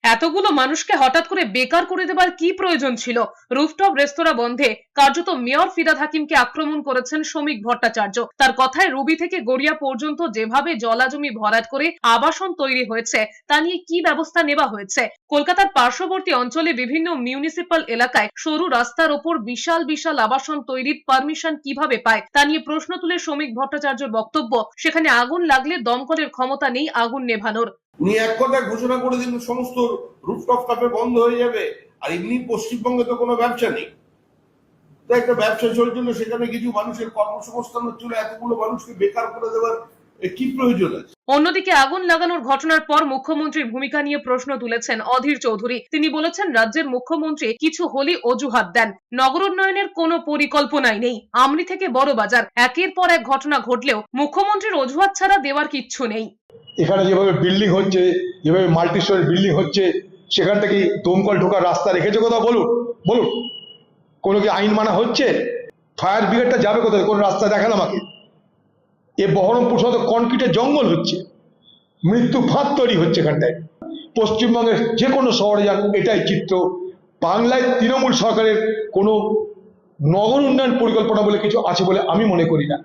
এতগুলো মানুষকে হঠাৎ করে বেকার করে দেবার কি প্রয়োজন ছিল? রুফটপ রেস্তোরাঁ বন্ধে কার্যত মেয়র ফিরহাদ হাকিমকে আক্রমণ করেছেন শ্রমিক ভট্টাচার্য। তার কথায় রুবি থেকে গড়িয়া পর্যন্ত যেভাবে জলাজমি ভরাট করে আবাসন তৈরি হয়েছে তা নিয়ে কি ব্যবস্থা নেওয়া হয়েছে? কলকাতার পার্শ্ববর্তী অঞ্চলে বিভিন্ন মিউনিসিপাল এলাকায় সরু রাস্তার ওপর বিশাল বিশাল আবাসন তৈরির পারমিশন কিভাবে পায় তা নিয়ে প্রশ্ন তুলে শ্রমিক ভট্টাচার্যের বক্তব্য, সেখানে আগুন লাগলে দমকলের ক্ষমতা নেই আগুন নেভানোর। উনি এক কথায় ঘোষণা করে দিন সমস্ত রুফটপ কাফে বন্ধ হয়ে যাবে, আর এমনি পশ্চিমবঙ্গে তো কোনো ব্যবসা নেই। তো একটা ব্যবসা চলছিল, সেখানে কিছু মানুষের কর্মসংস্থান হচ্ছিল, এতগুলো মানুষকে বেকার করে দেওয়ার কি প্রয়োজন আছে? অন্যদিকে আগুন লাগানোর ঘটনার পর মুখ্যমন্ত্রীর ভূমিকা নিয়ে প্রশ্ন তুলেছেন অধীর চৌধুরী। তিনি বলেছেন, রাজ্যের মুখ্যমন্ত্রী কিছু হলি অজুহাত দেন, নগর উন্নয়নের কোনো পরিকল্পনাই নেই। আমরি থেকে বড় বাজার একের পর এক ঘটনা ঘটলেও মুখ্যমন্ত্রীর অজুহাত ছাড়া দেওয়ার কিচ্ছু নেই। এখানে যেভাবে বিল্ডিং হচ্ছে, যেভাবে মাল্টি স্টোরি বিল্ডিং হচ্ছে, সেখান থেকে দমকল ঢোকার রাস্তা রেখেছে কোথাও? বলুন বলুন, কোনো কি আইন মানা হচ্ছে? ফায়ার ব্রিগেডটা যাবে কোথায়? কোন রাস্তা দেখান আমাকে। এ বহরমপুর শহরে কনক্রিটের জঙ্গল হচ্ছে, মৃত্যু ফাঁদ তৈরি হচ্ছে এখানটায়। পশ্চিমবঙ্গের যে কোনো শহরে যান এটাই চিত্র। বাংলায় তৃণমূল সরকারের কোনো নগর উন্নয়ন পরিকল্পনা বলে কিছু আছে বলে আমি মনে করি না।